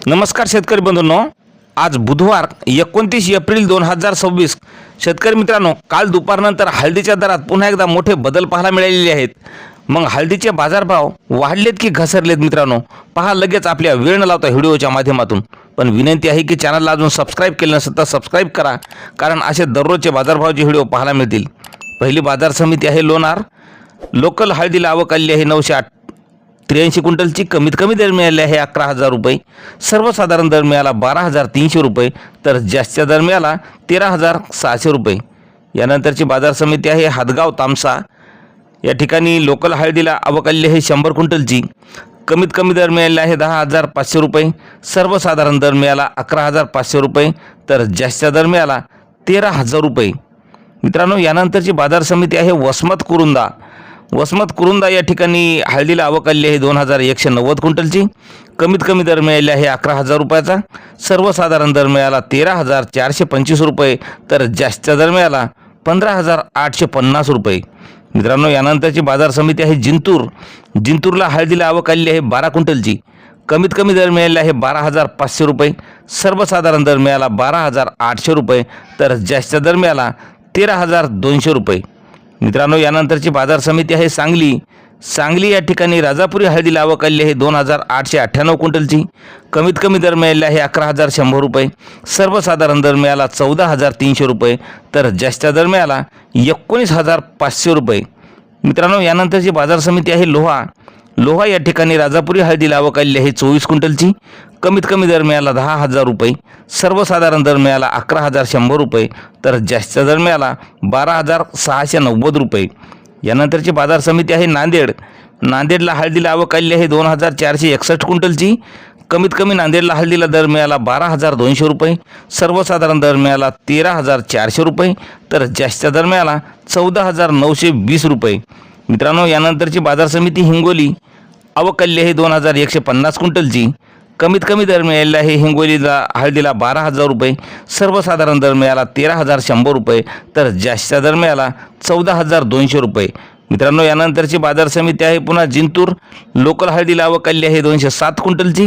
नमस्कार शेतकरी बंधूंनो, आज बुधवार 29 एप्रिल 2026। शेतकरी मित्रांनो, काल दुपारनंतर हळदीच्या दरात पुन्हा एकदा मोठे बदल पाहायला मिळालेले आहेत। मग हळदीचे बाजारभाव वाढलेत की घसरलेत मित्रांनो, पहा लगेच आपल्या वेळ न लावता व्हिडिओच्या माध्यमातून। पण विनंती आहे की चॅनलला अजून सबस्क्राइब केलं नसेल तर सबस्क्राइब करा, कारण असे दररोजचे बाजारभावाचे व्हिडिओ पाहायला मिळतील। पहिली बाजार समिती आहे लोणार। लोकल हळदीला आवक आली आहे 983 क्विंटलची। कमीत कमी दर मिळाले आहे 11,000 रुपये। सर्वसाधारण दर मिळाला 12,300 रुपये, तर जास्तीचा दर मिळाला 13,600 रुपये। यानंतरची बाजार समिती आहे हादगाव तामसा। या ठिकाणी लोकल हळदीला आवक आली आहे 100 क्विंटलची। कमीत कमी दर मिळाले आहे 10,500 रुपये। सर्वसाधारण दर मिळाला 11,500 रुपये, तर जास्तीचा दर मिळाला 13,000 रुपये। मित्रांनो, यानंतरची बाजार समिती आहे वसमत कुरुंदा। वसमत कुरुंदा या ठिकाणी हळदीला आवक आली आहे 2,190 क्विंटलची। कमीत कमी दर मिळाले आहे 11,000 रुपयाचा। सर्वसाधारण दर मिळाला 13,425 रुपये, तर जास्तीचा दर मिळाला 15,850 रुपये। मित्रांनो, यानंतरची बाजार समिती आहे जिंतूर। जिंतूरला हळदीला आवक आली आहे 12 क्विंटलची। कमीत कमी दर मिळाले आहे 12,500 रुपये। सर्वसाधारण दर मिळाला 12,800 रुपये, तर जास्तीचा दर मिळाला 13,200 रुपये। मित्रांनो, यानंतरची बाजार समिती आहे सांगली। सांगली या ठिकाणी राजापुरी हळदीला आवक आली आहे 2,898 क्विंटलची। कमीत कमी दर मिळाले आहे 11,100 रुपये। सर्वसाधारण दर मिळाला 14,300 रुपये, तर जास्तीचा दर मिळाला 19,500 रुपये। मित्रांनो, यानंतरची बाजार समिती आहे लोहा। लोहा या ठिकाणी राजापुरी हळदीला आवक आली आहे 24 क्विंटलची। कमीत कमी दर मिळाला 10,000 रुपये। सर्वसाधारण दर मिळाला 11,100 रुपये, तर जास्तीचा दर मिळाला 12,690 रुपये। यानंतरची बाजार समिती आहे नांदेड। नांदेडला हळदीला आवक आली आहे 2,461 क्विंटलची। कमीत कमी नांदेडला हळदीला दर मिळाला 12,200 रुपये। सर्वसाधारण दर मिळाला 13,400 रुपये, तर जास्तीचा दर मिळाला 14,920 रुपये। मित्रांनो, यानंतरची बाजार समिती हिंगोली। आवक आली आहे 2,150 क्विंटलची। कमीत कमी दर मिळालेला आहे हिंगोलीला हळदीला 12,000 रुपये। सर्वसाधारण दर मिळाला 13,100 रुपये, तर जास्तीचा दर मिळाला 14,200 रुपये। मित्रांनो, यानंतरची बाजार समिती आहे पुन्हा जिंतूर। लोकल हळदीला आवक आली आहे 207 क्विंटलची।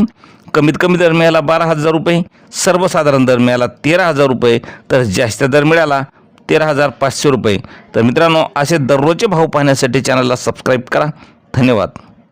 कमीत कमी दर मिळाला 12,000 रुपये। सर्वसाधारण दर मिळाला 13,000 रुपये, तर जास्तीचा दर मिळाला 13,500 रुपये। तर मित्रांनो, असे दररोजचे भाव पाहण्यासाठी चॅनलला सबस्क्राईब करा। धन्यवाद।